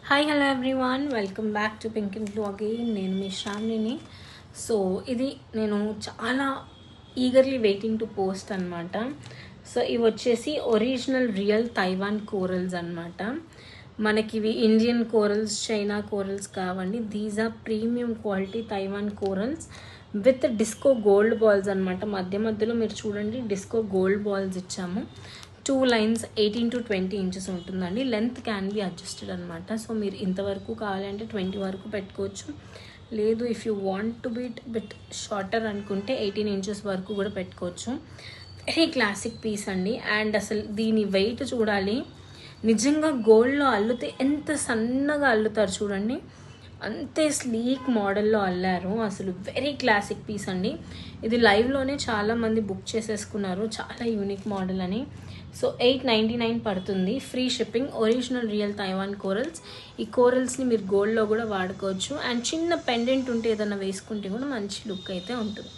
Hi hello everyone, welcome back to pink and blue again. నేను మీ శ్రావణిని. So ఇది నేను చాలా ఈగర్లీ వెయిటింగ్ టు పోస్ట్ అనమాట. సో ఇవి వచ్చేసి ఒరిజినల్ రియల్ తైవాన్ కోరల్స్ అనమాట. మనకి ఇవి ఇండియన్ కోరల్స్, చైనా కోరల్స్ కావండి. These are premium quality Taiwan corals with disco gold balls అనమాట. మధ్య మధ్యలో మీరు చూడండి, డిస్కో గోల్డ్ బాల్స్ ఇచ్చాము. 2 lines 18 to 20 inches ఉంటుందండి. లెంత్ క్యాన్ బి అడ్జస్టెడ్ అనమాట. సో మీరు ఇంతవరకు కావాలంటే 20 వరకు పెట్టుకోవచ్చు. లేదు, if you want to bit shorter అనుకుంటే 18 inches వరకు కూడా పెట్టుకోవచ్చు. వెరీ క్లాసిక్ పీస్ అండి. అండ్ అసలు దీని వెయిట్ చూడాలి, నిజంగా గోల్డ్లో అల్లితే ఎంత సన్నగా అల్లుతారు చూడండి, అంతే స్లీక్ మోడల్లో అల్లారు. అసలు వెరీ క్లాసిక్ పీస్ అండి. ఇది లైవ్లోనే చాలామంది బుక్ చేసేసుకున్నారు, చాలా యూనిక్ మోడల్ అని. సో 899 పడుతుంది, free shipping. Original real Taiwan corals. ఈ కోరల్స్ని మీరు గోల్డ్లో కూడా వాడుకోవచ్చు. అండ్ చిన్న పెండెంట్ ఉంటే ఏదైనా వేసుకుంటే కూడా మంచి లుక్ అయితే ఉంటుంది.